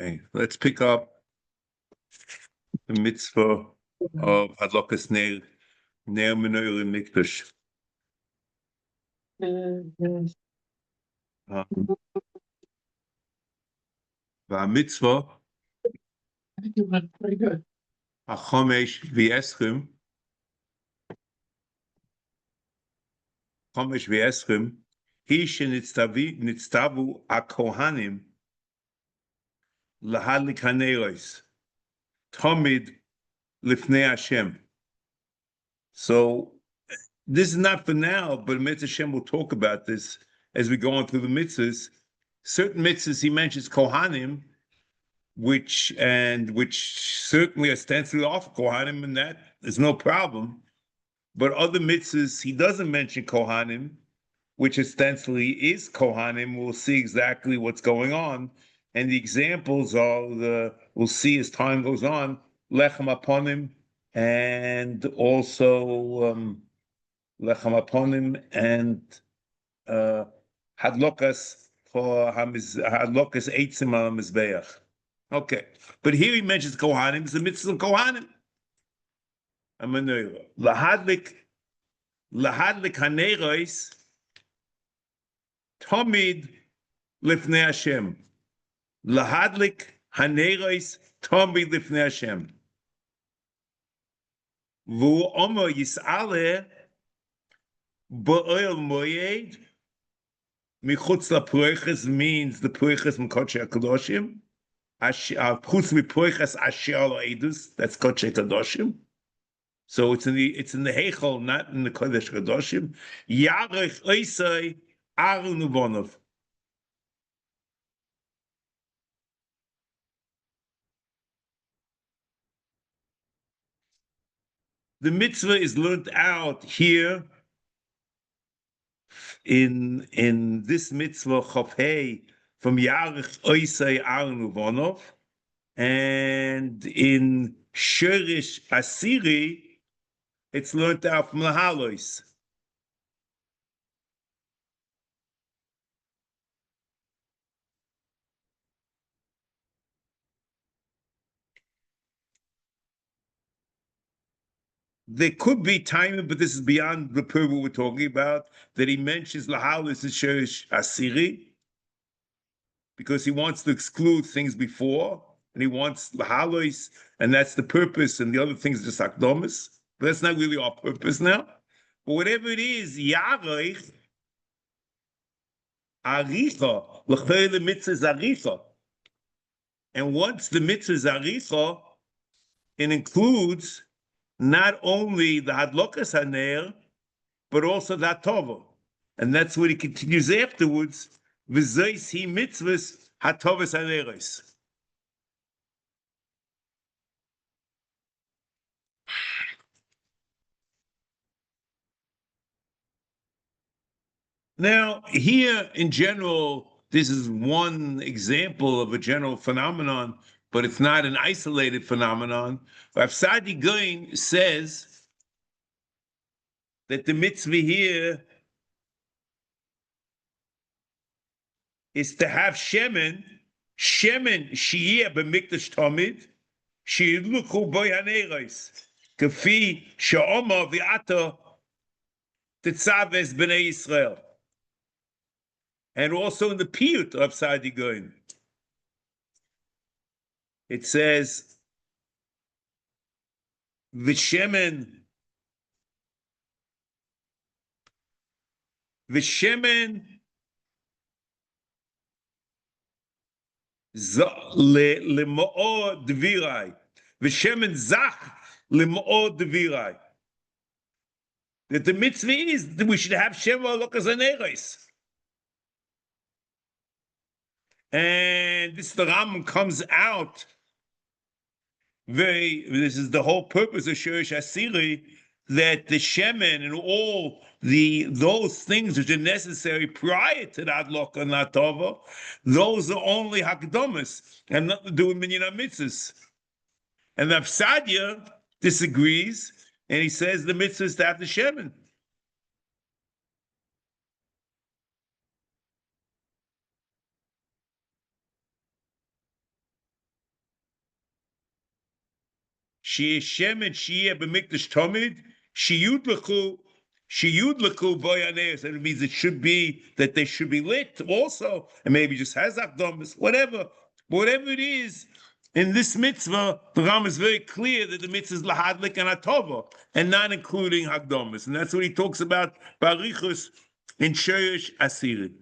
Okay, let's pick up the mitzvah of Hadlokas Ner Menorah Mikdash. והמצווה החומש ועשרים היא שנצטוו הכהנים להדליק הנרות תמיד לפני Hashem. So this is not for now, but Mitzvah Hashem will talk about this as we go on through the mitzvahs. Certain mitzvahs he mentions Kohanim, which certainly ostensibly offer Kohanim, and that is no problem. But other mitzvahs he doesn't mention Kohanim, which ostensibly is Kohanim. We'll see exactly what's going on. And the examples are we'll see as time goes on, Lechem Aponim, and also Lechem Aponim and Hadlokas for Hadlokas Eitzim al Mizbeach. Okay, but here he mentions Kohanim. It's the mitzvah of Kohanim. Lahadlik haneros tamid lifnei Hashem. Lahadlik haneros tamid lifnei Hashem. Vu omer yis'aleh ba'oil moyed. Michutz lapoiches means the poiches m'kodesh hakadoshim. Chutz mipoiches asher edus. That's kodesh hakadoshim. So it's in the heichal, not in the kodesh hakadoshim. Yarech oisei arun ubonov. The mitzvah is learned out here in this mitzvah Chofhei from Yarech Oisei Arun Uvonov, and in Shirish Asiri it's learned out from Lahalois. There could be timing, but this is beyond the purview we're talking about, that he mentions Lahalis and Sherish Asiri, because he wants to exclude things before, and he wants Lahalis, and that's the purpose, and the other things are just Akdomis. But that's not really our purpose now. But whatever it is, Yarech, Aricha, L'chei the mitzvah is Aricha. And once the mitzvah is Aricha, it includes not only the Hadlokas Haner, but also the Hatova. And that's what he continues afterwards, V'zois hi mitzvahs Hatovas Haneros. Now, here in general, this is one example of a general phenomenon, but it's not an isolated phenomenon. Rav Sadi Goin says that the mitzvah here is to have shemen shiyeh b'mikdash tamid, sheyidluku bo haneros, kafi she'omar v'ata tetzaves b'nei Yisrael. And also in the piyut of Sadi Goin, it says, V'shemen le'mo'or dvirai. V'shemen zach le'mo'or dvirai. That the mitzvah is that we should have Shem Halokas Haneros. And this the Rambam comes out this is the whole purpose of Shirish Asiri, that the Shemen and all those things which are necessary prior to the Adlok and Atova, those are only Hakdomas and nothing to do with Minyan HaMitzvos. And the Sadia disagrees, and he says the mitzvah is to have the Shemen. Sheyeh shemen sheyeh b'mikdash tamid, sheyudlechu boyaneis. And it means it should be that they should be lit also, and maybe just has akdamis, whatever it is. In this mitzvah, the Ram is very clear that the mitzvah is lahadlik and atova, and not including hakdamis, and that's what he talks about barichus in Sheresh Asiri.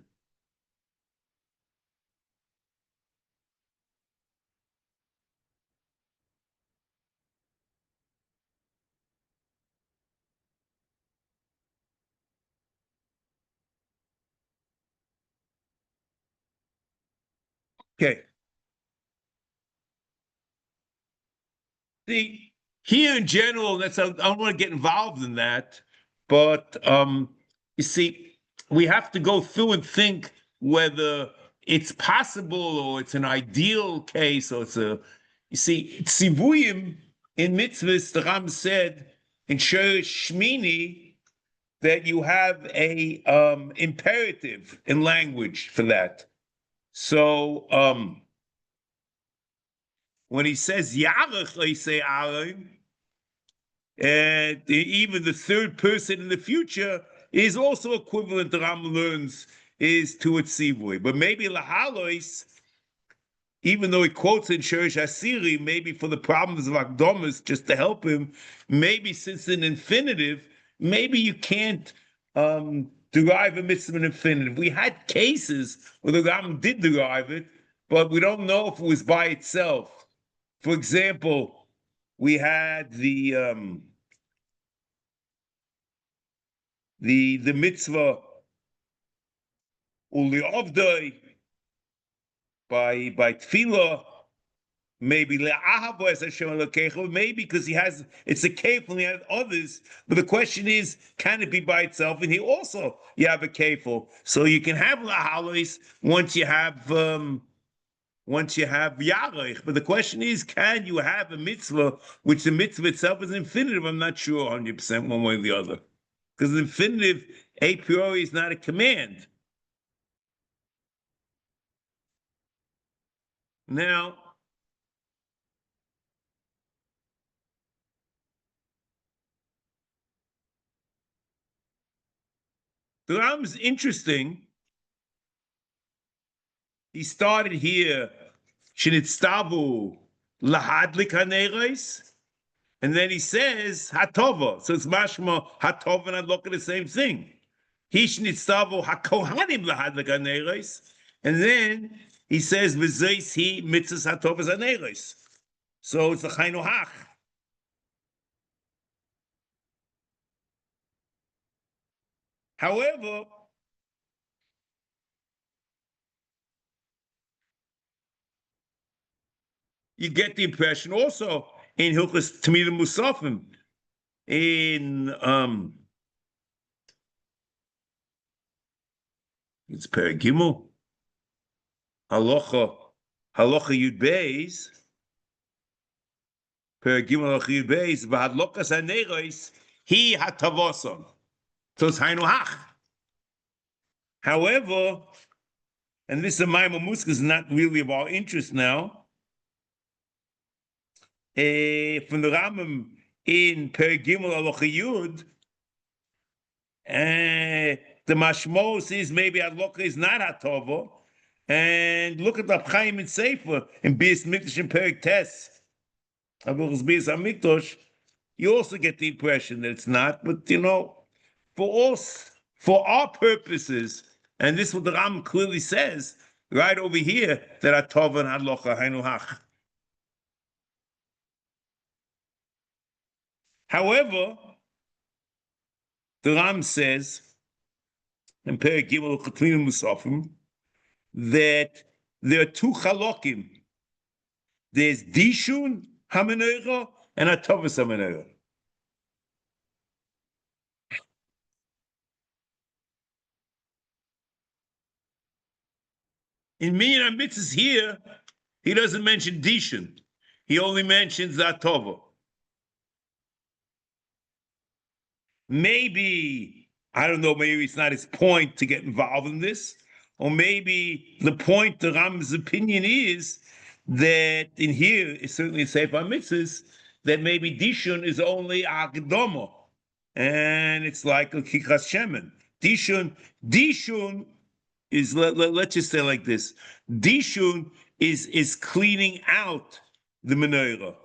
Okay. See, here in general, I don't want to get involved in that, but you see, we have to go through and think whether it's possible or it's an ideal case, or you see, tzivuyim in mitzvahs, the Ram said in Sheresh Shmini that you have a imperative in language for that. So when he says Yarech, I say Aaron, and even the third person in the future is also equivalent, the Ram learns, is to a tzivui. But maybe Lahalois, even though he quotes in Sheresh Asiri, maybe for the problems of Akdomus, just to help him, maybe since an infinitive, maybe you can't derive a mitzvah in infinitive. We had cases where the Ram did derive it, but we don't know if it was by itself. For example, we had the mitzvah uli ovdoi by tefillah, maybe le'ahavu es Hashem elokecha, maybe because it's a kefil and he has others. But the question is, can it be by itself? And you have a kefil, so you can have lahalos once you have Yarech. But the question is, can you have a mitzvah which the mitzvah itself is infinitive? I'm not sure 100% one way or the other. Because the infinitive a priori is not a command. Now, the Ram is interesting. He started here, Shinitztavu lahadlik haneres, and then he says hatova. So it's mashma hatova and look at the same thing. He Shinitztavu hakohanim lahadlik haneres, and then he says v'zeis he mitzvahs hatovas haneres. So it's the chaynohach. However, you get the impression also in Hilchos Tamidim Musafim, in it's Perigimel, Halacha Yud Beis, Perigimel Halacha Yud Beis, V'hadlokas haneros he hatavoson. So it's Hainuhach. However, and this is Maimon Muska is not really of our interest now. From the Rambam in Perigimel Halacha Yud, the mashmos is maybe Adloka is not Hatova, and look at the Chaim in Sefer in Beis Mikdash and Perik Tes, Beis HaMikdash, you also get the impression that it's not. But for our purposes, and this is what the Ram clearly says right over here, that Hatova and Adloka Hainuhach. However, the Ram says in Perek Gimel Chetlinim Musafim that there are two chalokim. There's Dishun HaMenorah and Hatovas HaMenorah. In Minyan HaMitzvos here, he doesn't mention Dishun. He only mentions Atova. Maybe, I don't know, maybe it's not his point to get involved in this, or maybe the point, the Ram's opinion is that in here, it's certainly in Sefer HaMitzvos, that maybe Dishun is only Agdomo, and it's like a Kikas Shemen. Dishun is, let's just say like this. Dishun is cleaning out the menorah,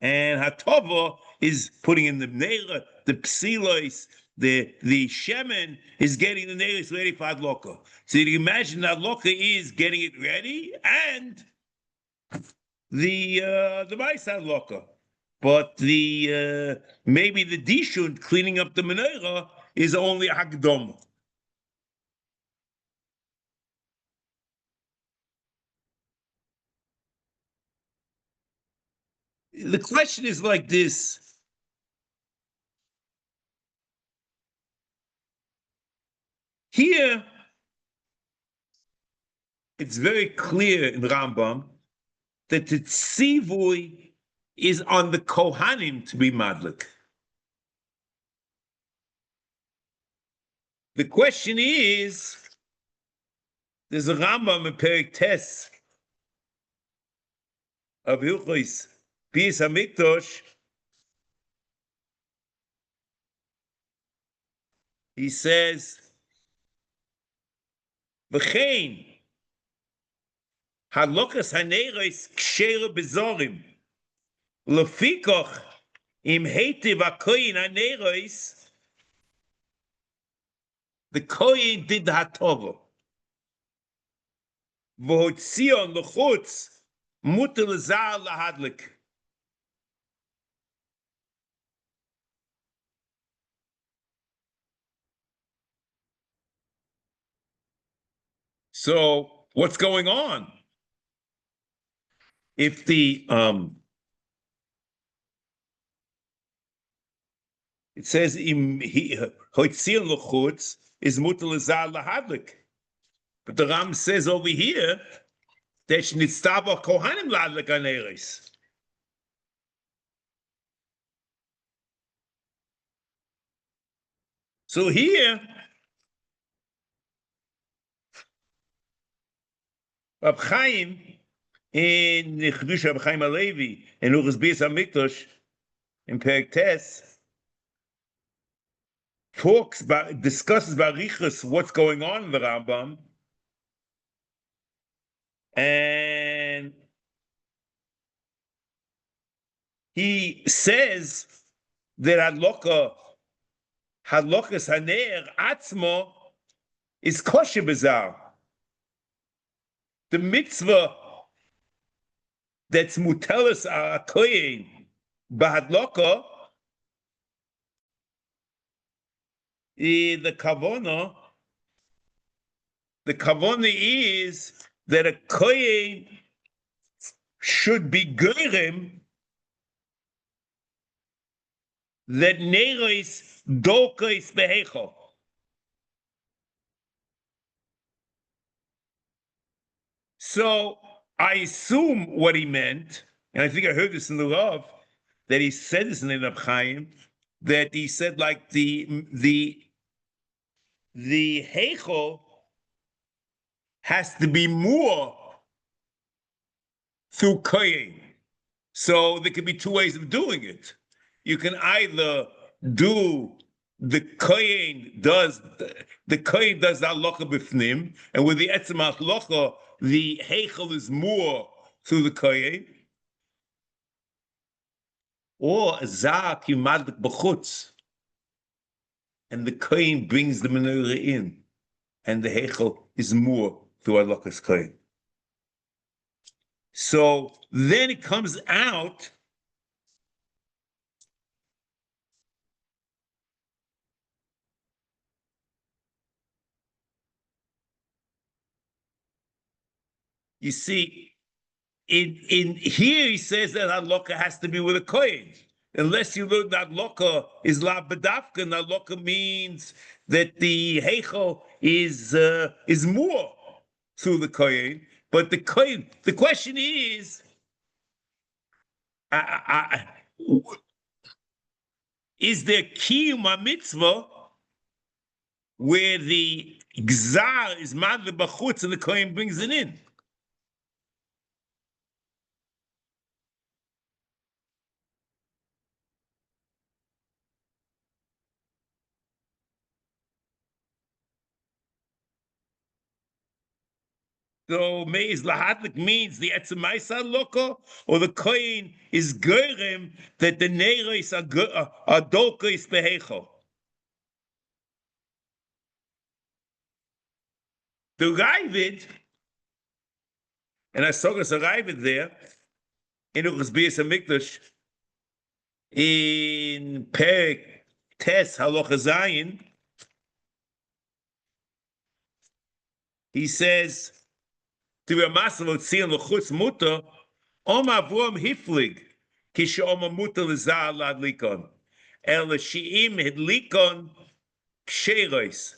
and Hatova is putting in the menorah, the psilos, the shemen is getting the menorah ready for Adloka. So you can imagine that Adloka is getting it ready, and the Vais Adloka. But the maybe the Dishun cleaning up the menorah is only a Hakdom. The question is like this. Here, it's very clear in Rambam that the tzivui is on the Kohanim to be madlik. The question is, there's a Rambam in Perek Tes of Hilchos Bias HaMikdash. He says, "V'chein halokas haneros ksheira bezorim lefikoch im heitiv hakoyin haneros." The koyin did the hatova. V'hotzion lechutz muter l'zar lahadlik. So what's going on? If the it says hoitzion lechutz is muter l'zar lahadlik, but the Ram says over here that shnitztava kohanim lahadlik haneros. So here, Rab Chaim in Chidush Rab Chaim Alevi in Hilchos Bias HaMikdash in Perek Tes discusses barichus what's going on in the Rambam, and he says that Hadlokas Haner Atzmo is kosher bizarre. The mitzvah that's mutelis koyin bahadloka, the kavona is that a koyin should be goyim that neros dokos behecho. So I assume what he meant, and I think I heard this in the Rav, that he said this in the Reb Chaim, that he said like the heichel has to be more through koyin. So there could be two ways of doing it. You can either do the koyin does the halacha b'fnim, and with the etzem halacha, the heichel is more through the koyin, or zak yimadlik b'chutz, and the koyin brings the menorah in, and the heichel is more through halakas koyin. So then it comes out you see, in here he says that halacha has to be with a kohen. Unless you learn that halacha is la bedafka, and halacha means that the heichel is more through the kohen. But the kohen, the question is, is there kiyum mitzvah where the gzar is madle b'chutz and the kohen brings it in? So Meis Lahadlik means the Etzemaisa Loko, or the Kohen is Gerem that the Neres are Dolkos Behecho. The Ravid, and I saw us a Ravid there, in Uchzbias HaMikdash, in Perek Tes Halacha Zayin, he says, to be a massive Tzion L'chutz Mutter, Om Avrom Hiflig, Kisha Om Mutter L'zah L'adlikon, El Shi'im Hidlikon Ksheros.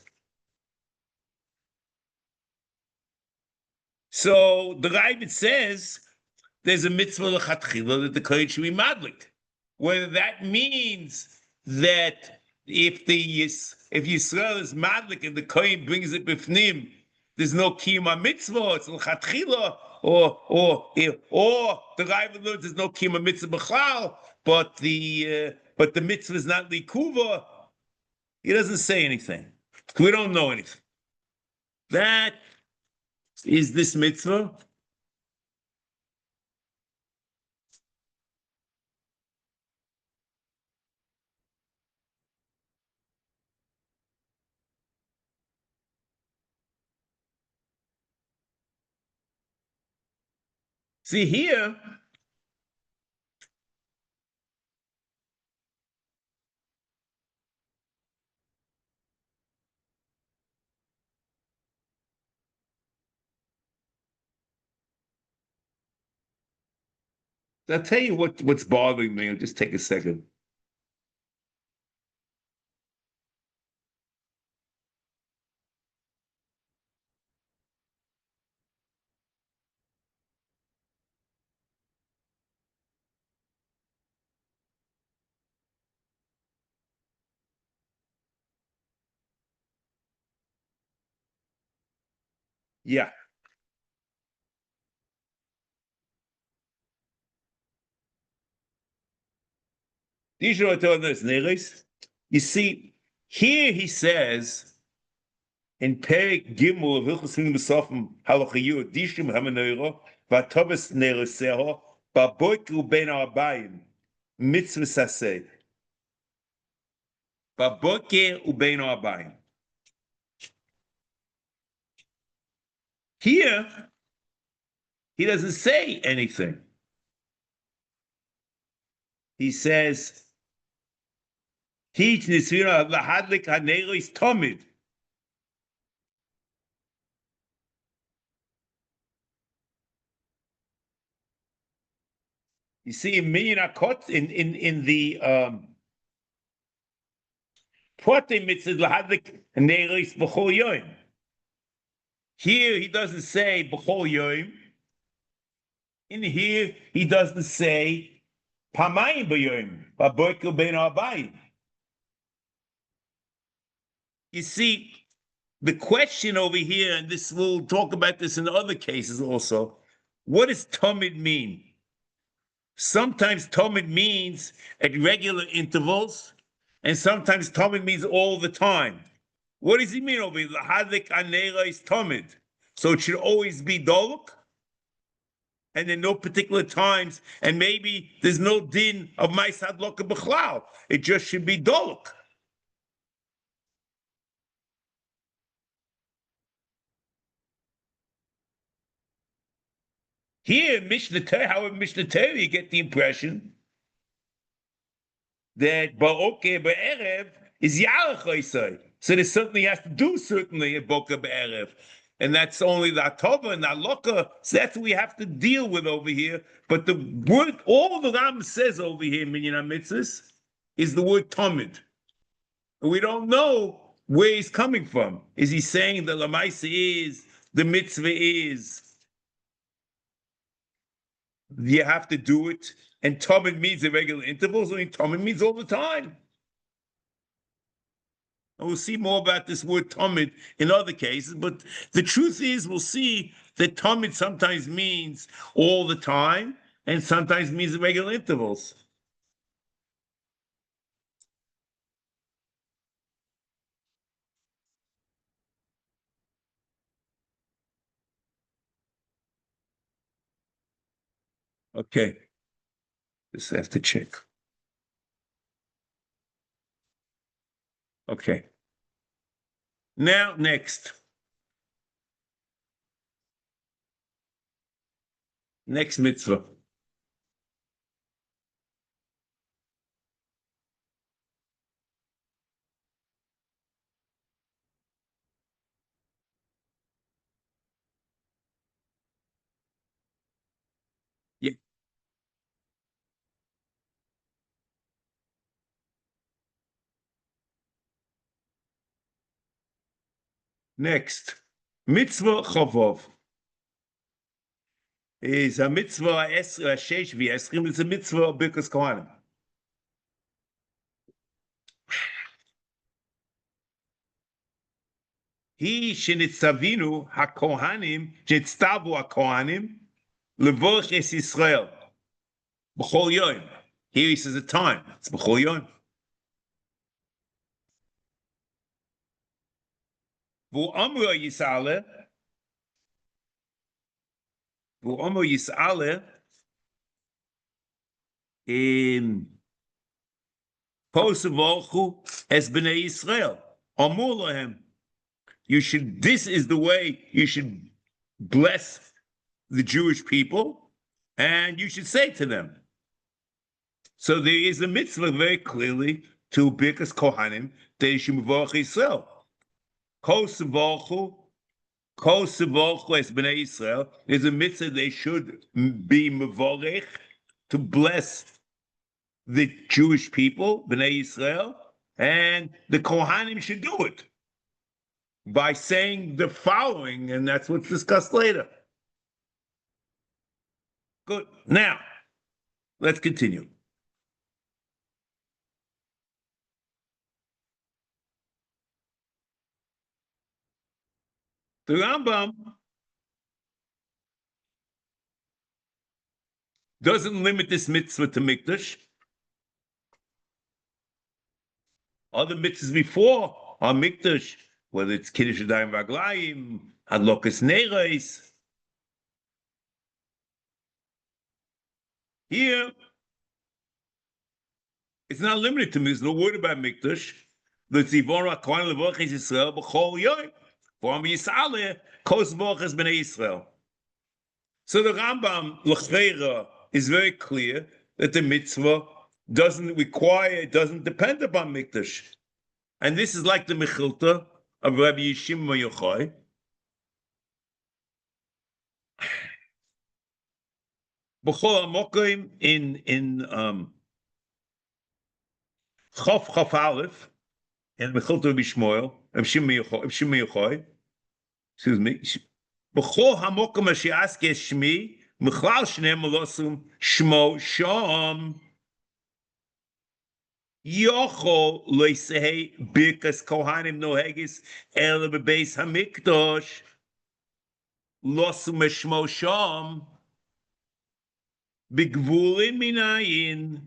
So the Ravid says there's a mitzvah l'chatchila that the kohen should be madlik. Whether that means that if Yisrael is madlik and the kohen brings it b'fnim, there's no kiyum mitzvah, it's l'chatchila, or the Ravid learns there's no kiyum mitzvah b'chlal, but the mitzvah is not likuva. He doesn't say anything. We don't know anything. That is this mitzvah. See here, I'll tell you what's bothering me. I'll just take a second. Yeah. You see, here he says in Perek Gimel of Hilchos Sinim B'Sofim Halacha Yud, Dishim HaMenorah V'Atobes Neroseho B'Boker Ben Arbayim Mitzvah Aseh B'Boker U'Ben Arbayim. Here, he doesn't say anything. He says, Teach Nisvira Lahadlik HaNeros Tomid. You see, in Minyan Akot, in the Prote Mitzvah Lahadlik HaNeros B'chol Yom. Here he doesn't say B'chol Yom. In here he doesn't say Pamayim B'Yom, B'Boker Ben Arbayim. You see, the question over here, and this we'll talk about this in other cases also, what does Tomid mean? Sometimes Tomid means at regular intervals, and sometimes Tomid means all the time. What does he mean over here? Lahadlik Anera is Tomid. So it should always be Doluk, and in no particular times, and maybe there's no din of Maisad Loka B'chlal. It just should be Doluk. Here, Mishnah Torah, however, Mishnah Torah, you get the impression that Ba'oke Ba'erev is Yarach. So there certainly has to do certainly a Boka Ba'erev. And that's only the Atova and the Aloka. So that's what we have to deal with over here. But the word, all the Ram says over here, Minyan HaMitzvos, is the word Tomid. We don't know where he's coming from. Is he saying the Lamaisa is, the mitzvah is, you have to do it, and Tomid means irregular intervals, I mean, Tomid means all the time. And we'll see more about this word Tomid in other cases, but the truth is we'll see that Tomid sometimes means all the time, and sometimes means irregular intervals. Okay. Just have to check. Okay. Now, next. Next mitzvah. Yeah. Next. Mitzvah chavov is a mitzvah shesh v'eschim. It's a mitzvah of birkas kohanim. He shenitzavinu hakohanim shenitzavu hakohanim לברך es Israel b'chol yom. Here he says a time. It's b'chol yom. V'amro yisale in Posavolchu es b'nei Israel. Amur lahem. This is the way you should bless the Jewish people, and you should say to them. So there is a mitzvah very clearly to birkas kohanim that you should mevorach Israel. Kol sevolchu es b'nei Israel is a mitzvah they should be mevorach to bless the Jewish people, b'nei Israel, and the kohanim should do it by saying the following, and that's what's discussed later. Good. Now, let's continue. The Rambam doesn't limit this mitzvah to mikdash. Other mitzvahs before are mikdash, whether it's kiddush yadayim v'aglayim, hadlokas neros. Here, it's not limited to me. There's no word about mikdash. The tzivor HaKohen lebרך es Israel b'chol yom. For Yisrael, kos v'oches b'nei Israel. So the Rambam l'chreira is very clear that the mitzvah doesn't depend upon mikdash. And this is like the mechilta of Rabbi Yishim Yochai. B'chol hamokim in Chaf Aleph, in mechilta Rabbi Shmuel, Rabbi Shimon Yochai, excuse me, B'chol hamokim asher aske shmi, Mechlal shneim alosum shmo sham yochol loisehei birkas kohanim nohegis ele bebeis hamikdosh losum shmo sham bigvulin minayin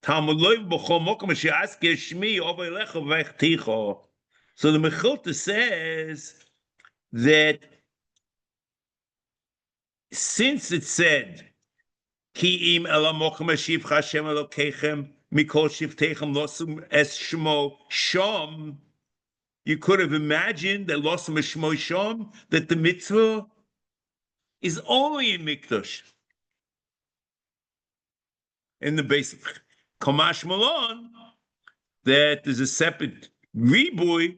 tamuloy b'chol mokom asher aske shmi over lecha v'echticho. So the Mechilta says that since it said, Ki im elamokum ashiv Hashem elokechem mikol shiftechem losum es shmo sham, you could have imagined that losum es shmo sham, that the mitzvah is only in mikdash. In the base of Kamash Malon, that there's a separate riboy,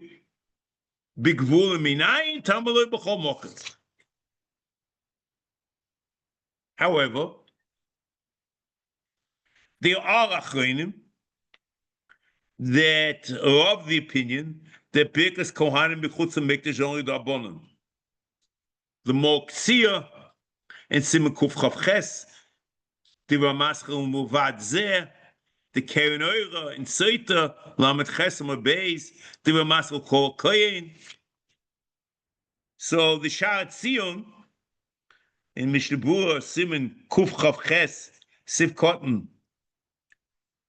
bigvul minayin tamaloi b'chol mokum. However, there are achronim that are of the opinion that birkas kohanim b'chutz hamikdash only d'arbonon. The Moksiyah and Siman Kuf Chav Ches, the Ramaschal Muvad Zeh, the Keren Oira and Soita, Lamed Ches Beis, the Ramaschal Kol Koyin. So the Sha'ar Tzion in Mishnah Berurah, Siman Kuf Chav Ches, Siv Cotton,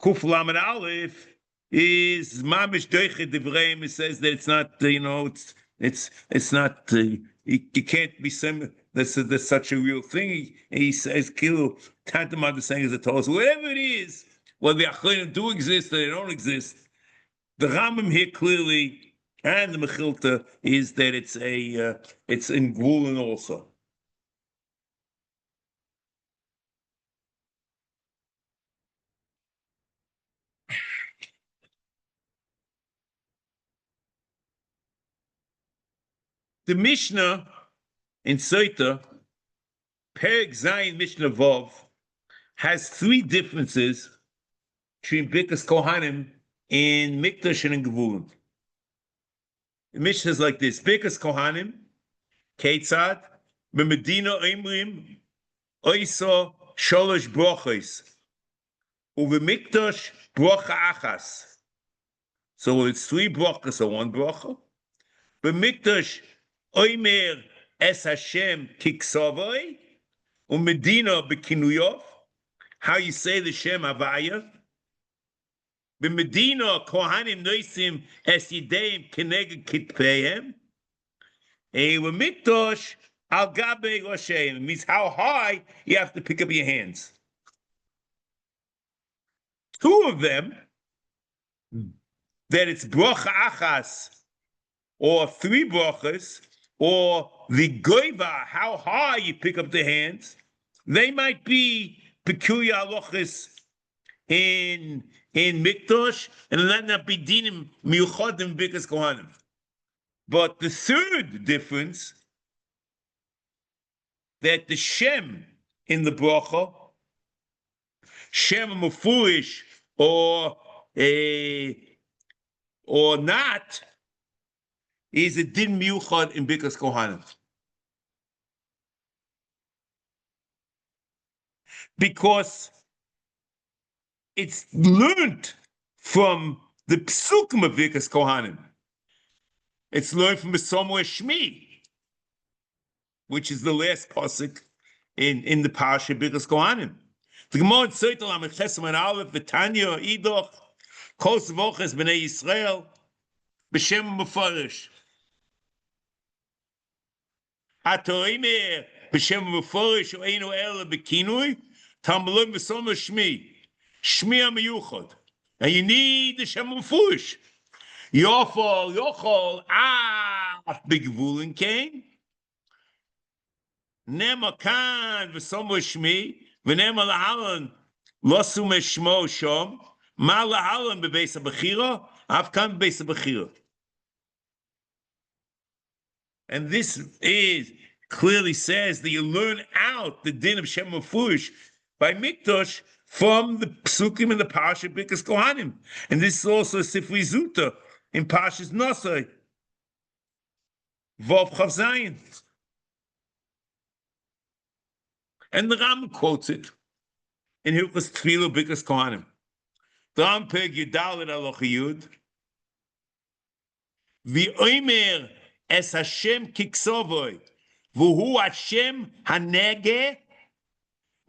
Kuf Lamed Aleph is Mamish Doiche Devreim. It says that it's not, it's not. You can't be some. That's such a real thing. He says, "Kilo tantamount to saying as a Torah, whatever it is, whether the achronim do exist or they don't exist." The Rambam here clearly, and the Mechilta, is that it's in Gvulin also. The Mishnah in Sefer, Perek Zayin Mishnah Vov, has three differences between Birkas Kohanim in Mikdash and in Gvulin. The Mishnah is like this: Birkas Kohanim, Ketzad, B'Medina Oimrim, Oiso Sholosh Brochos, U'B'Mikdash Brocha Achas. So it's three brachas or one bracha. B'Mikdash Oimer Es Hashem Kiksavoi, U'Medina B'Kinuyov. How you say the Shem Havaya. B'Medina Kohanim Noisim Es Yideim Keneged Kitpeihem. U'Mikdash Al Gabe Rosheim. It means how high you have to pick up your hands. Two of them, that it's bracha achas, or three brachas, or the goiva, how high you pick up the hands, they might be peculiar halachas in Mikdash, and let not be dinim miuchadim Birkas Kohanim. But the third difference, that the Shem in the bracha, Shem Mufurish or not, is a din miuchad in Birkas Kohanim. Because it's learned from the psukim of Birkas Kohanim. It's learned from the somewhere Shmi, which is the last pasuk in the Parsha Birkas Kohanim. The Gemara Tzeitel Amechesem and Aleph V'Tanya Idoch Kol Zvoches B'nei Yisrael B'Shem Mefarish Hatoimer B'Shem Mefarish Oeinu Ela B'Kinui Tamaloim V'Soma Shmi Shmi HaMiyuchad, and you need the Shem Mefarish Yochol B'Gvulin Kain Nema Kan V'Soma Shmi V'nema Lahalan Losu Meshmo Shom Ma Lahalan B'Beis HaBechira Afkan B'Beis HaBechira. And this is clearly says that you learn out the din of Shem Mefurish by Mikdash from the psukim in the Parsha Birkas Kohanim, and this is also a Sifri Zuta in Parshas Nosai Vov Chav Zayin. And the Ram quotes it in Hilchos Tefillah Birkas Kohanim. The Ram Peg Yudalet Aloch Yud V'oimer Es Hashem Kiksovoi V'hu Hashem Hanege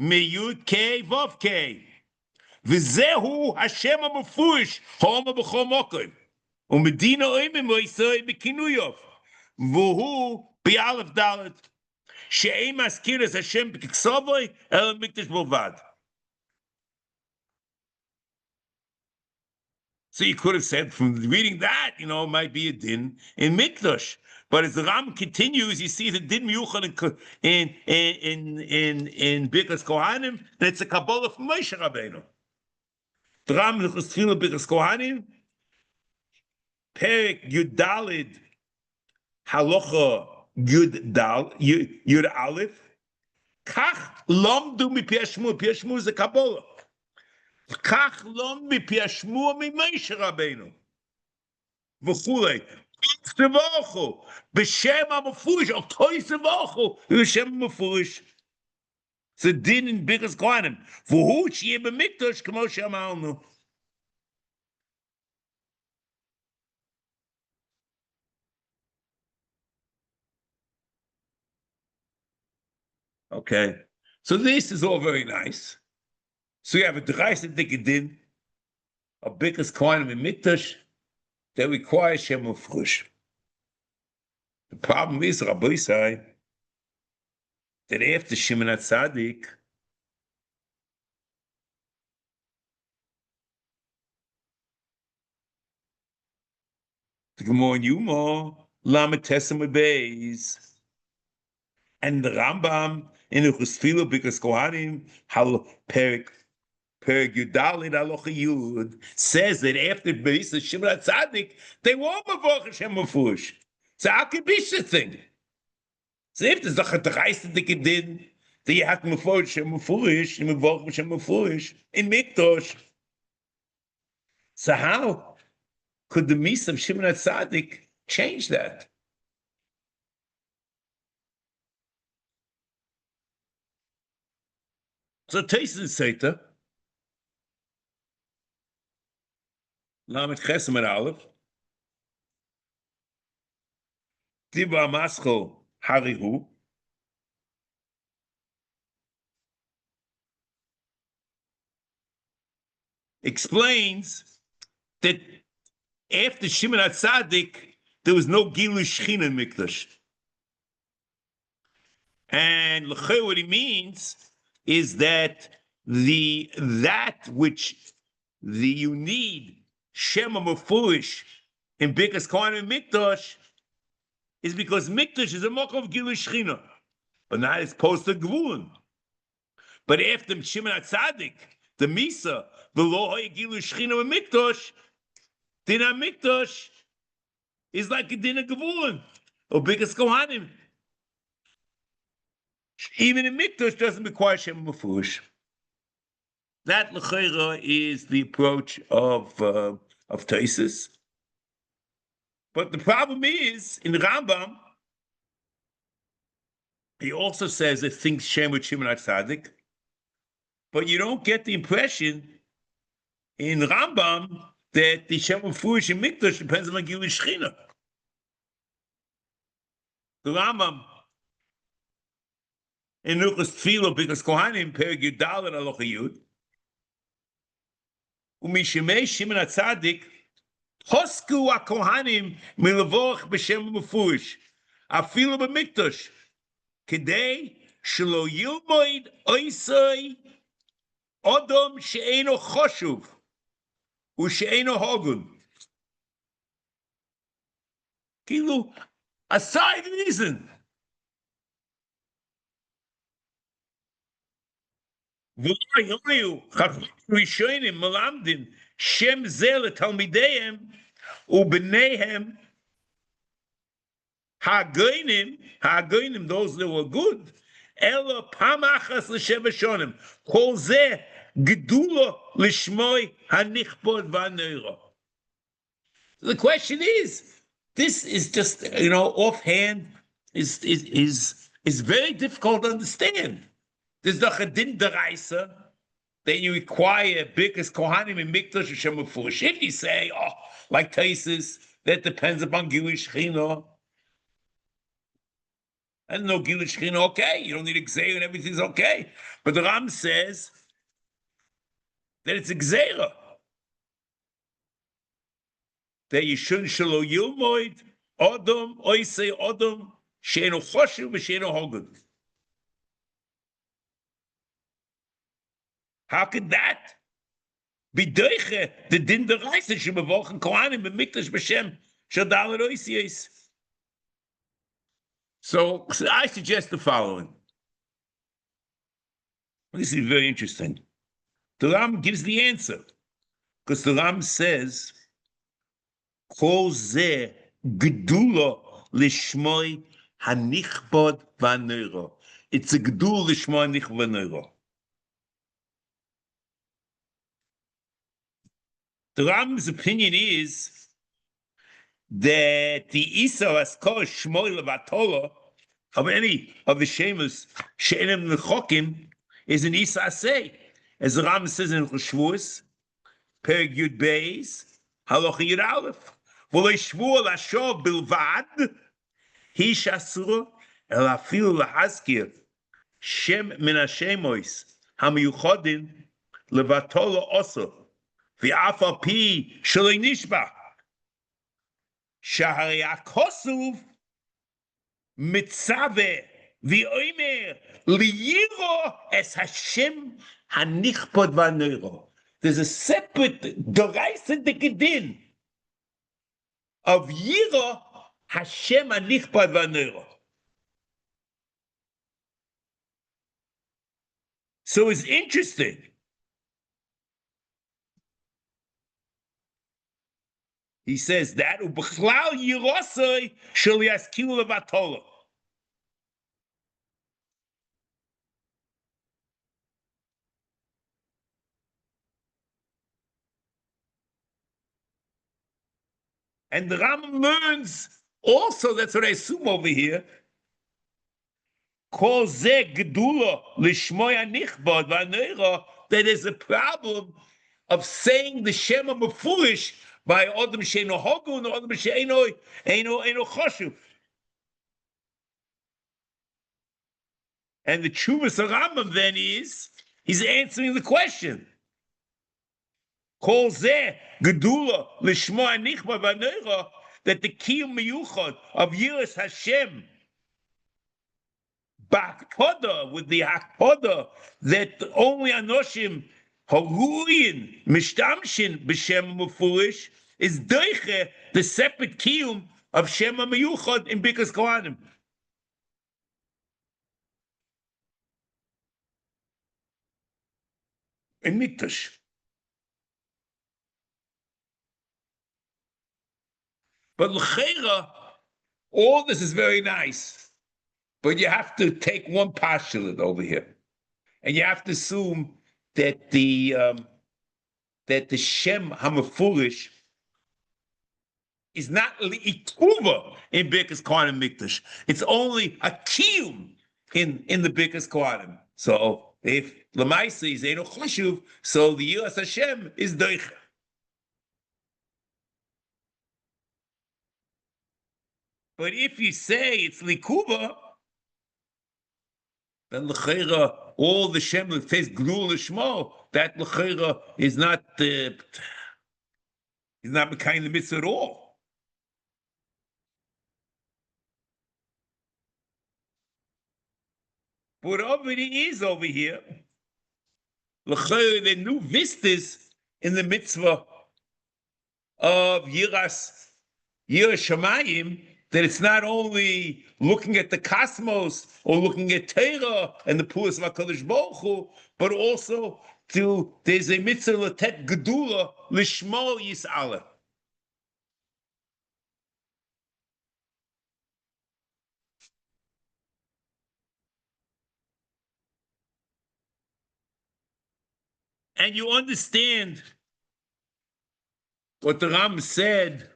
Meyud Kei Vov Kei V'zehu Hashem HaMefurish Homa B'chol Mokim U'Medina Oimer Moisei B'Kinuyov V'hu B'Alef Dalet She'ei Maskir Es Hashem Kiksovoi El Mikdash Bovad. So you could have said from reading that, it might be a din in Mikdash. But as the Ram continues, you see the din miyuchad in Birkas Kohanim, and it's a Kabbalah from Moshe Rabbeinu. The Ram is Tefillah Birkas Kohanim, Perek Yudalid Halacha Yud Aleph, Kach Lomdu Mipi Hashmu. Pi Hashmu is a Kabbalah. Kach lom mipi hashmu mi-Moshe Rabbeinu v'chulei Tzevochu b'Shem HaMefurish or Toy Tzevochu b'Shem HaMefurish. It's a din in Birkas Kohanim v'hu sheyeh b'Mikdash k'mo she'amarnu. Okay, so this is all very nice. So you have a dreised din of Birkas Kohanim in Mikdash that requires Shem Mefurish. The problem is, Rabbi Isai, that after Shimon HaTzadik, the Gemara in Yuma, Lamed Tesem Beis, and the Rambam in the Chusfilo because Kohanim Hal Perik Yudalid Alocha Yud says that after Beis Shimon HaTzadik, they were Mavach Hashem Mefush. So how could be such a thing? So if there's a Chatachayste Dikidin, that you have to Mefush Hashem Mefush, Mavach Hashem Mefush in Mikdash. So how could the Misa of Shimon HaTzadik change that? So Taisin Seita, Lamed Chesem and Aleph, Tiba Maschel Harihu, explains that after Shimon HaTzadik, there was no Gilu Shechina in Mikdash. And l'chei, what he means is that that which you need Shema Mefush in Birkas Kohanim Mikdash is because Mikdash is a mock of Gilu Shechina, but not as opposed to Gvulin. But after Shimon HaTzadik, the Misa, the Lo Gilu Shechina in Mikdash, Dina Mikdash is like a Dina Gvulin or Birkas Kohanim. Even in Mikdash doesn't require Shem Mefush. That l'chayra is the approach of Taisus. But the problem is in Rambam, he also says that things Shem with Shimon HaTzadik, but you don't get the impression in Rambam that the Shem Mefush in Mikdash depends on the Gilu Shechina. The Rambam in Nuchas Tfilo because Kohanim Perik Yudalid Alocha Yud Umishimei Shimon HaTzadik Hosku HaKohanim Milavach B'Shem Mefush Afilo B'Mikdash Kedei Shelo Yilmoid Oisai Odom She'eno Choshuv U'She'eno Hogun. Kilu, aside reason. V'lo Chacham Rishonim Melamdim Shem Zeh LeTalmideihem U'Bneihem Ha'ageinim, those that were good, Elo Pamachas L'Sheva Shonim Kol Zeh Gedula L'Shmoi HaNichbod VaNeiro. The question is, this is just, offhand, is very difficult to understand. There's the Chadin Deraisa that you require Birkas Kohanim and Mikdash Hashem Mefush. If you say, like Taisus, that depends upon Gilu Shechina, and no Gilu Shechina, okay, you don't need Gzeira and everything's okay. But the Ram says that it's Gzeira. That you shouldn't shalo yilmoid Odom oisei Odom she'enu choshev v'she'enu hogud. How could that be doiche the din deraisa shemavochen kohanim b'mikdash b'shem shadal oisiyos? So I suggest the following. This is very interesting. The Ram gives the answer because the Ram says, Kol zeh gedula lishmoi hanichbod v'neiro. It's a gedul lishmoi hanichbod v'neiro. The Ram's opinion is that the Isa Askor Shmoi Levatolo of any of the Shemus She'enem Nechokim is an Isa Aseh. As the Ram says in Cheshvuos, Perek Yud Beis, Halacha Yud Aleph. V'lo Shvuah Lashov Bilvad, Hi Shasur El Afilu Lahazkir Shem Min HaShemois HaMiyuchodin Levatolo Oso V'af al pi Shalei Nishba Shahari HaKosuv Mitzaveh v'omer liyiro es Hashem hanichpod v'anero. There's a separate doraisa dekidin of yiro Hashem hanichpod v'anero. So it's interesting. He says that ubechlal yirosei shel yaskilu levatolo. And the Rambam learns also, that's what I assume over here, kol zeh gedula lishmoy hanichbod v'aneira, that there's a problem of saying the Shema Mefulish by Odom Sheino Hogu and Odom Sheino Choshuv. And the Chuvas of Rambam then is, he's answering the question. Kol zeh gedula lishmo hanichbod v'aneira, that the kiyum miyuchad of Yiras Hashem ba'akpoda, with the akpoda, that only Anoshim Haruyin Mishtamshin b'Shem Mefulish is doiche the separate kiyum of Shema Miyuchad in Bikas Kohanim. In Mikdash. But l'cheira, all this is very nice, but you have to take one postulate over here, and you have to assume that the Shem Hamafulish is not li'ituva in Birkas Kohanim Mikdash. It's only a kiyum in the Birkas Kohanim. So if Lamaisa is Eino Choshuv, so the Yiras Hashem is doiche. But if you say it's likuva, then l'cheira, all the Shem that says Glul Lishmo, that l'cheira is not kind of mitzvah at all. But already is over here, l'cheira, the new vistas in the mitzvah of Yiras Shamayim, that it's not only looking at the cosmos or looking at Torah and the Puas of HaKadosh Baruch Hu, but also there's a mitzvah letet gedula lishmo yis'ala. And you understand what the Ram said,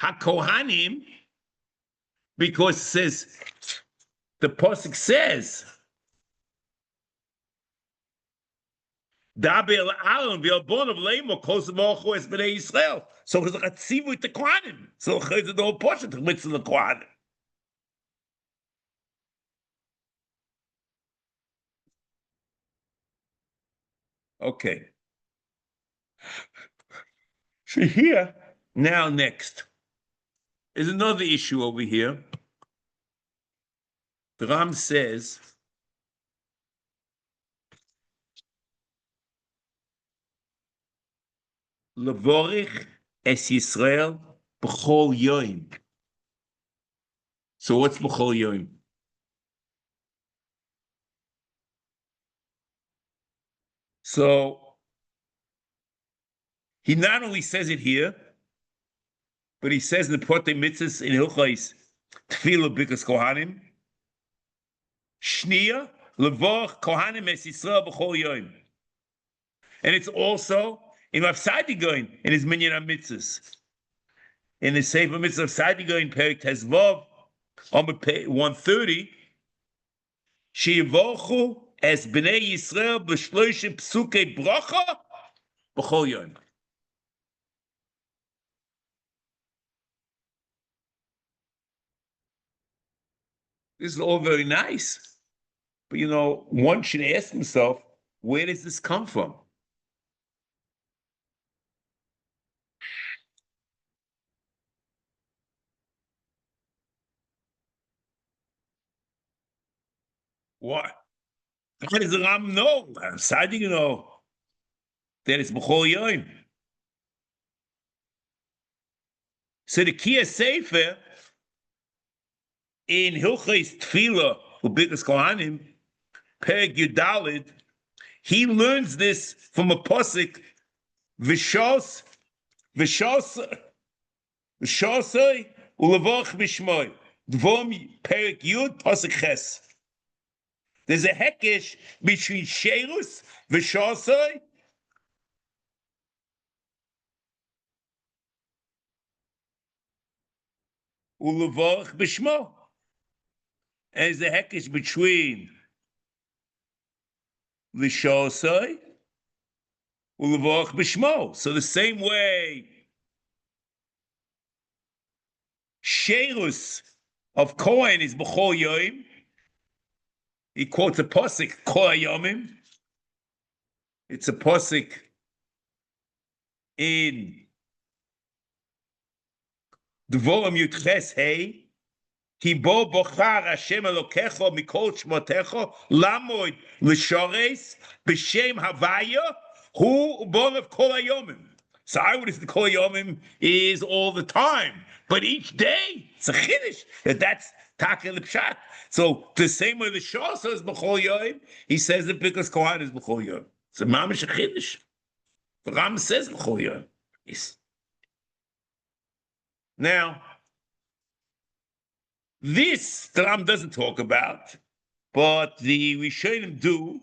HaKohanim, because it says, the Pasuk says, Daber Aaron v'Albon of Leimo Kos V'Ocho Es Bnei Yisrael. So it's a tzivu with the Kohanim. So it's the whole portion to mitzvah the Kohanim. Okay. So here, now next, is another issue over here. The Ram says, לברך es Yisrael b'chol yom. So what's b'chol yom? So he not only says it here, but he says in the Protei Mitzvos in Hilchos Tefillah Bikas Kohanim, Shniya Levorach Kohanim es Yisrael b'chol yom. And it's also in Rav Sadigoin in his Minyan HaMitzvos. In the Sefer Mitzvah of Sadigoin, Perik Tezvav, on 130, Sheyivorchu es Bnei Yisrael b'shloshim psukei bracha b'chol yom. This is all very nice, but one should ask himself, where does this come from? What? How does the Ram know? How do you know that it's B'chol Yom? So the Kia Sefer in Hilchos Tefillah U'Birkas Kohanim, Perek Yudalid, he learns this from a pasuk, V'shos U'Levach B'Shmoi, Dvom Perek Yud pasuk Ches. There's a hekesh between Sherus V'Shosoi U'Levach B'Shmo. And there's a hekesh between L'Shosoi U'Levach B'Shmo. So the same way Sherus of Kohen is B'chol Yom, he quotes a pasuk, Kol Yomim. It's a pasuk in Dvorim Yudches Hey. Ki bo bochar Hashem Elokecho mikol shmotecho lamoid l'shores b'shem Havaya hu u'borav Kol Hayomim. So I would say the Kol Hayomim is all the time, but each day it's a chiddush. That's Taka L'Pshat. So the same way the Shah says B'chol Yom, he says that because Kohan is B'chol Yom. So mamish a chiddush. The Ram says B'chol Yom. Yes. Now, this the Ram doesn't talk about, but the Rishonim do.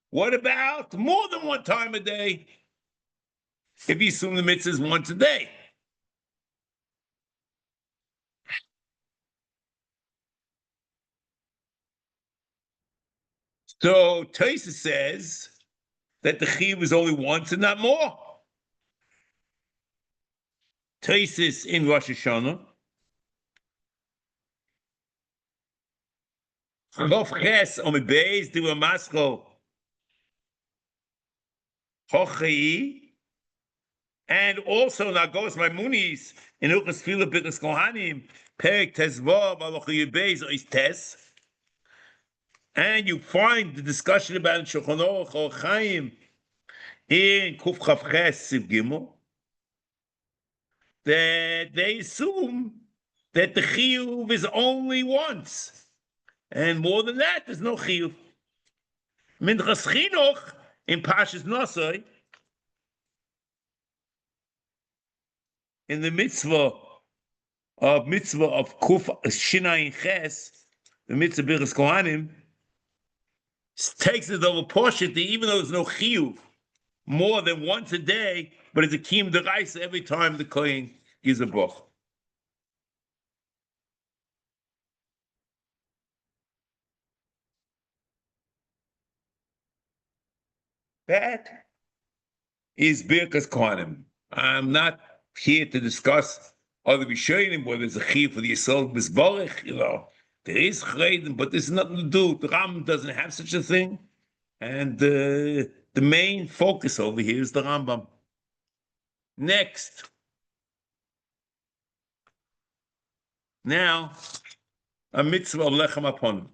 What about more than one time a day? If you assume the mitzvah is once a day. So Taisa says that the chiyuv is only once and not more. Taisis in Rosh Hashanah. Chof ches on the base do a maskol hochei, and also Nagos Maimunis in Hilchos Tefillah Birkas Kohanim Perek Tezvav Aloch Beis is Tes, and you find the discussion about Shulchan Aruch or Chaim in Kuf Chav Ches Siv Gimel, that they assume that the chiyuv is only once, and more than that, there's no chiyuv. Minchas Chinuch in Pashas Nosoi, in the mitzvah of Kuf Shinayin Ches, the mitzvah Birkas Kohanim, takes it over portion, even though there's no chiyuv, more than once a day, but it's a kiyum deraisa every time the kohen gives a boch. That is Birkas Kohanim. I'm not here to discuss other Rishonim, whether there's a chiyuv for the Yisrael Mizborech, there is chaydim, but there's nothing to do. The Ram doesn't have such a thing, and the main focus over here is the Rambam. Next. Now, a mitzvah of lechem aponim.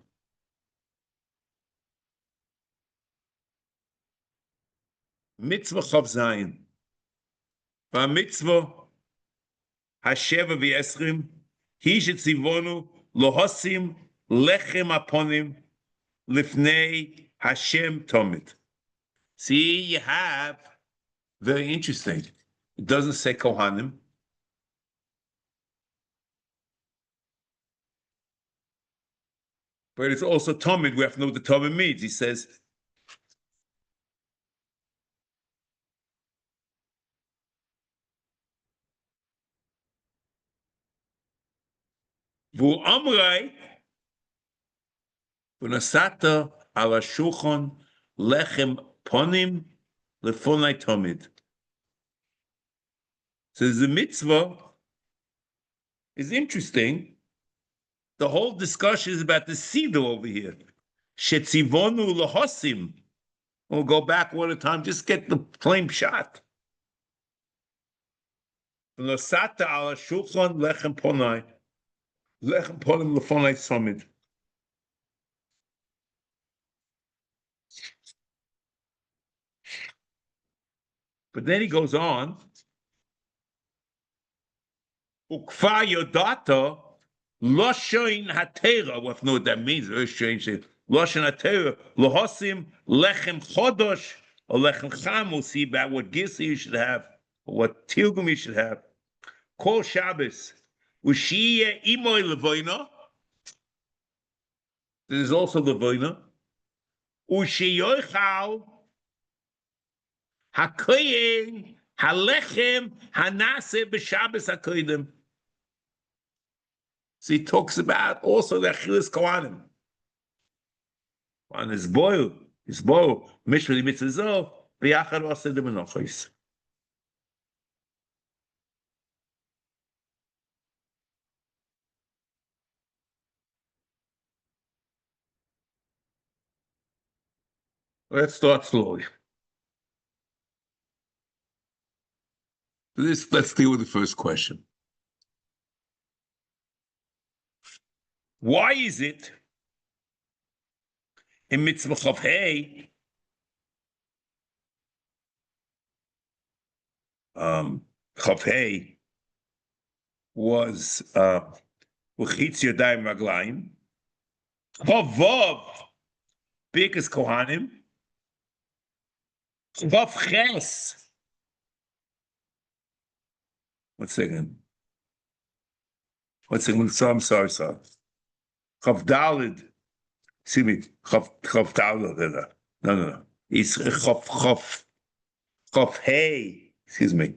Mitzvah chav zayin. Va mitzvah hasheva v'esrim hi shetzivonu lohosim lechem aponim lifnei Hashem tomid. See, you have, very interesting, it doesn't say Kohanim. But it's also Tomid. We have to know what the Tomid means. He says, Vu amrai v'nasata ala shulchan lechem ponim lefonai Tomid. So the mitzvah is interesting. The whole discussion is about the Siddur over here. Shetzivonu lahosim. We'll go back one at a time, just get the plain shot. V'nosata ala shulchan lechem ponai. Lechem ponim lefonai somid. But then he goes on. Ukfa yodata loshoin hatera. Well, know what that means. Very strange thing. Loshoin hatera lohosim lechem chodosh or lechem cham. We'll see about what gisa you should have, or what tilgum you should have. Kol Shabbos ushiye imoy levona. There's also Lebuna. Ushiyochal hakoyin halechem hanase b'Shabbos hakoydim. So he talks about also the Achilas Kohanim. On his boil, mishmali mitzvah v'yachad oseh de menachos. Let's start slowly. Let's deal with the first question. Why is it in mitzvah chav hey chav hey was uchitz yadayim raglayim, chav vav bikas kohanim, chav ches. One second. So I'm sorry. Chav dalid. Excuse me. Chav dalid. No. It's chav hey. Excuse me.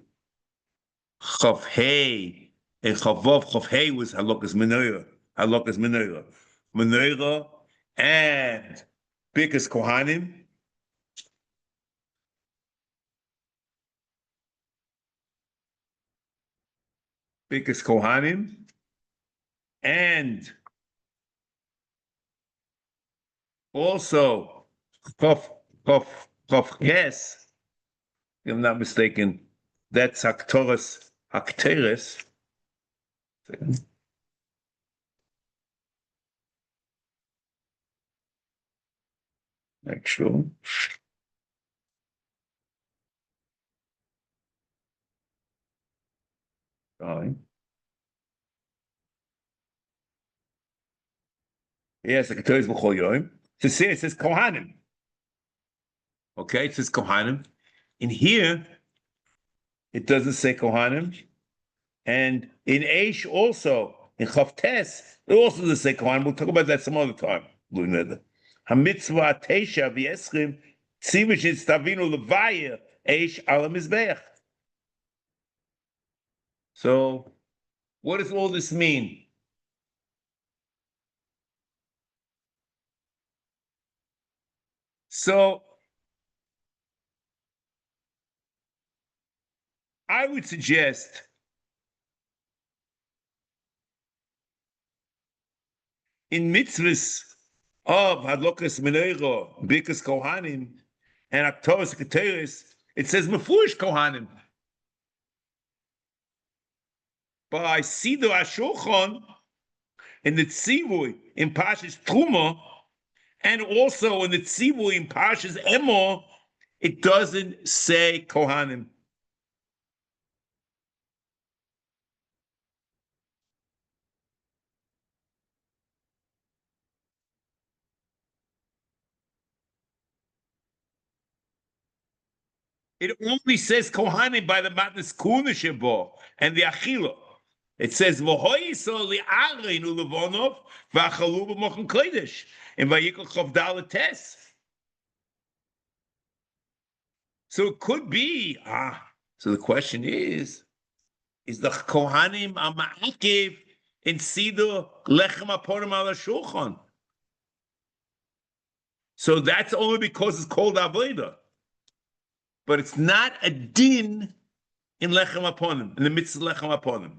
Chav hey. And chav hey was halakas menorah. Menorah and bikas kohanim. Bikas kohanim and also chav ches. If I'm not mistaken, that's hakteres. Actual. Fine. Yes, hakteres b'chol yom. To say it says kohanim. Okay, it says kohanim. In here, it doesn't say kohanim. And in Eish also, in Chavtes, it also doesn't say kohanim. We'll talk about that some other time. HaMitzvah Teisha v'Eschrim tzivish stavinu levaya Eish ala mizbeach. So, what does all this mean? So, I would suggest in mitzvahs of hadlokas menorah, bikas kohanim, and aktoras keteris, it says mefurish kohanim. By Siddur HaShulchan in the Tzivui in Parshas Truma, and also in the Tzivui in Parshas Emor, it doesn't say kohanim. It only says kohanim by the matnas kuna shebo and the achila. It says v'hoyiso li'areinu levonov v'achalu b'mochen kodesh and v'yikol chavdal tes. So it could be So the question is the kohanim a ma'akev in siddur lechem aponim ala shulchan? So that's only because it's called avodah. But it's not a din in lechem aponim, in the mitzvah lechem aponim.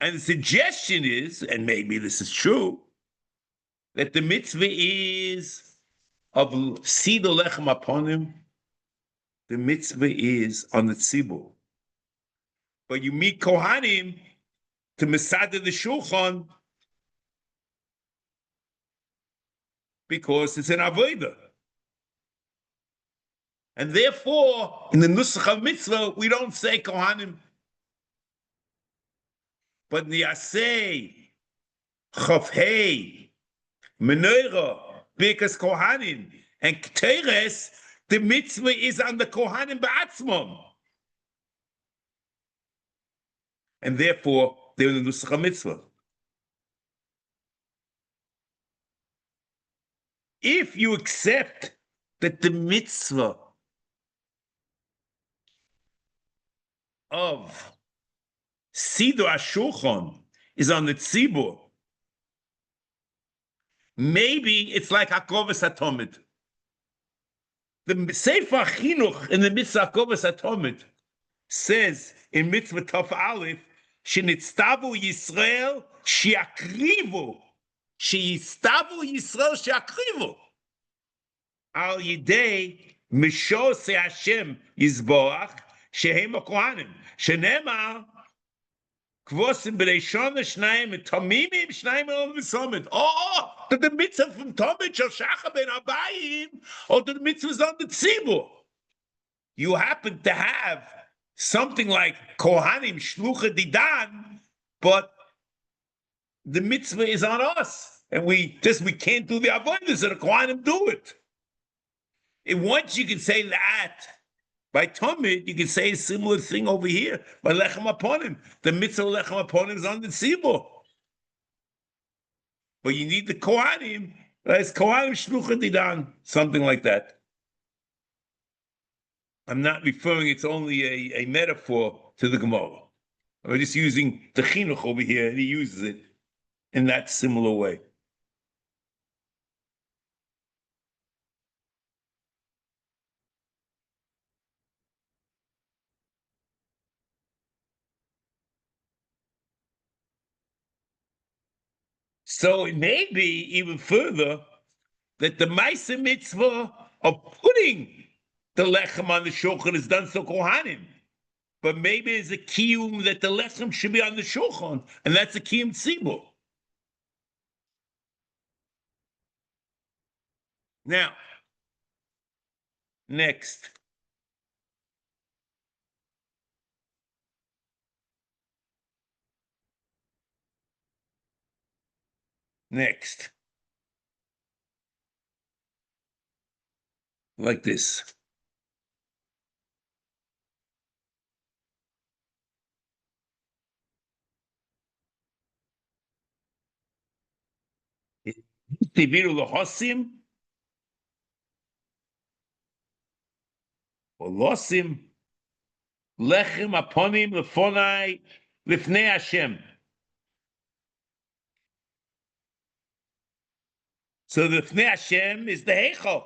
And the suggestion is, and maybe this is true, that the mitzvah is of siddur lechem aponim. The mitzvah is on the tzibur. But you meet kohanim to mesader the shulchan because it's an avodah. And therefore, in the Nusach HaMitzvah, we don't say Kohanim. But in the Aseh, Chofhei, Menorah, Birkas Kohanim, and Keteres, the mitzvah is on the Kohanim Ba'atzmon. And therefore, they're in the Nusach HaMitzvah. If you accept that the mitzvah of Sidur HaShulchan is on the tzibur, maybe it's like Hakovas HaTomid. The Sefer Chinuch in the mitzvah Hakovas HaTomid says in mitzvah Tov Aleph, Shenitztavu Yisrael Shiakrivu, Sheyistavu Yisrael Shiakrivu, Al Yidei Mishosei Hashem Yizboach Shehem HaKohanim, Shenemar Kvosim B'Reishon Shnayim and Tomimim Shnayim El V'Somet. Oh, to the mitzvah from Tomid Shel Shacha Ben Abayim, or to the mitzvahs on the tzibur. You happen to have something like Kohanim Shlucha Didan, but the mitzvah is on us, and we can't do the avodah, so the Kohanim do it. And once you can say that by Tomid, you can say a similar thing over here by Lechem Aponim. The mitzvah Lechem Aponim is on the tzibur, but you need the Kohanim. It's Kohanim Shlucha Didan, something like that. I'm not referring, it's only a metaphor to the Gemara. I'm just using the Chinuch over here, and he uses it in that similar way. So it may be even further that the Maaseh mitzvah of putting the lechem on the shulchan is done so Kohanim. But maybe there's a kiyum that the lechem should be on the shulchan, and that's a kiyum tzibur. Now, next. Next. Like this. Tiviru lohosim or losim lechem aponim lefonai לפני Hashem. So the לפני Hashem is the heichal.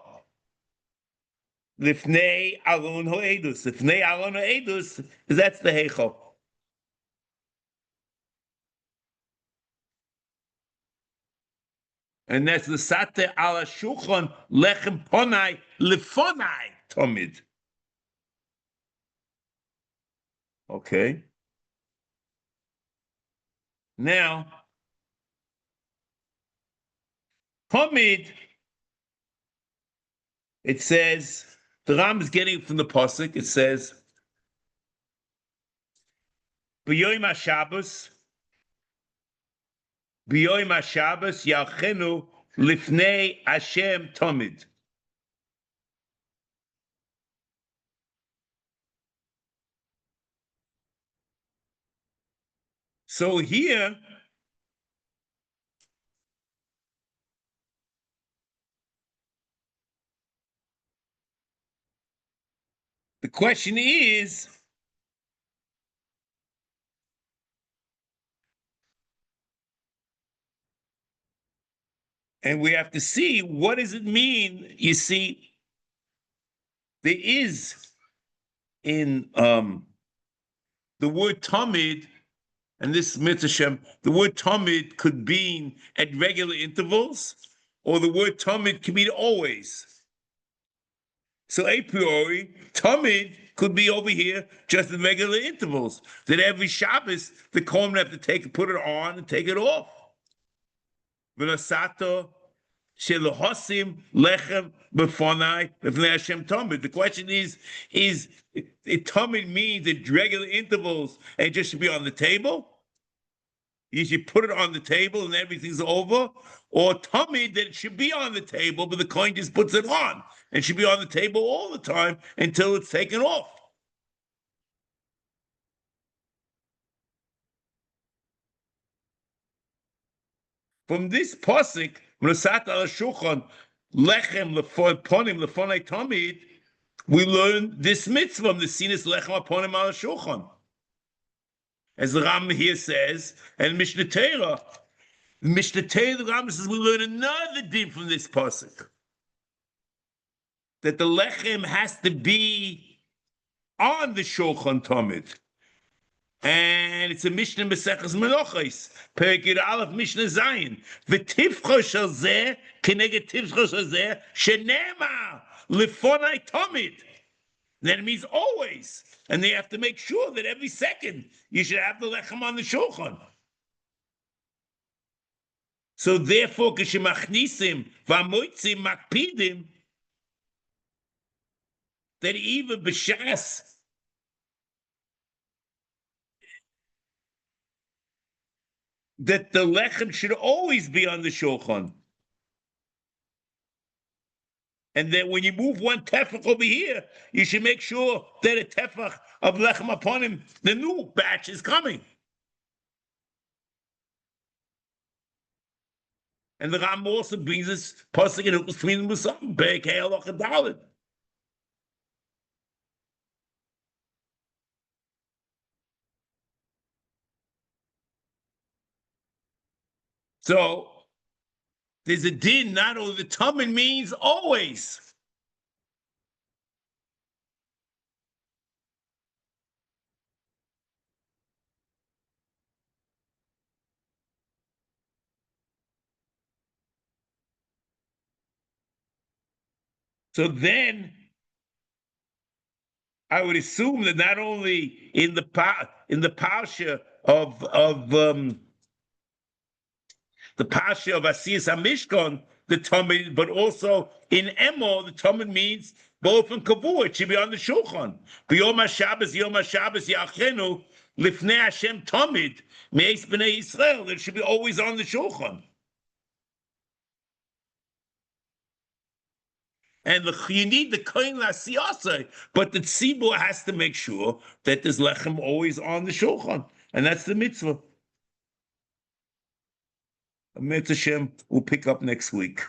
לפני Alon Ho'edus. לפני Alon Ho'edus, that's the heichal. And that's the Sate ala Shulchan lechem ponai lefonai tomid. Okay. Now, tomid, it says, the Ram is getting it from the Pasuk, it says, B'yoyim HaShabbos, B'yoyim HaShabbos yalchenu lifnei Hashem tomid. So here, the question is, and we have to see, what does it mean? You see, there is in the word tamid, and this mitzvah, the word tamid could be at regular intervals, or the word tamid can mean always. So a priori, tamid could be over here just in regular intervals. That every Shabbos, the Kohen have to put it on and take it off. V'nasato Shelohosim lechem befonai לפני Hashem tamid. The question is it tamid means at regular intervals and just should be on the table? You should put it on the table and everything's over, or tamid that it should be on the table, but the coin just puts it on and should be on the table all the time until it's taken off. From this pasuk, Mrasat al Shulchan, lechem lefonim lefonai tamid, we learn this mitzvah, the sinus lechem aponim al Shulchan. As the Ram here says, and Mishnah Torah, the Ram says we learn another din from this pasuk, that the lechem has to be on the Shulchan tamid. And it's a Mishnah Maseches Menachos, Perek Aleph Mishnah Zayin. V'tifcha shel zeh keneged tifcha shel zeh shenema lefonai tamid. Then it means always, and they have to make sure that every second you should have the lechem on the shulchan. So therefore, k'shemachnisim v'amoitzim makpidim, that even b'shas that the lechem should always be on the shulchan. And that when you move one tefach over here, you should make sure that a tefach of lechem upon him, the new batch is coming. And the Ram also brings us pasuk in Hilchos Tefillin Musam, Perek Hey Halacha Daled. So there's a din, not only the Tamid means always. So then I would assume that not only in the parsha of the parsha of Asiyas HaMishkan, the Tamid, but also in Emo, the Tamid means both in Kavua, it should be on the Shulchan. Yom HaShabbos Yachenu, Lifnei Hashem Tamid, Me'ez B'nei Israel, it should be always on the Shulchan. And you need the kohen la'asiyasei, but the tzibur has to make sure that there's lechem always on the shulchan, and that's the mitzvah. Mitzvah Hashem will pick up next week.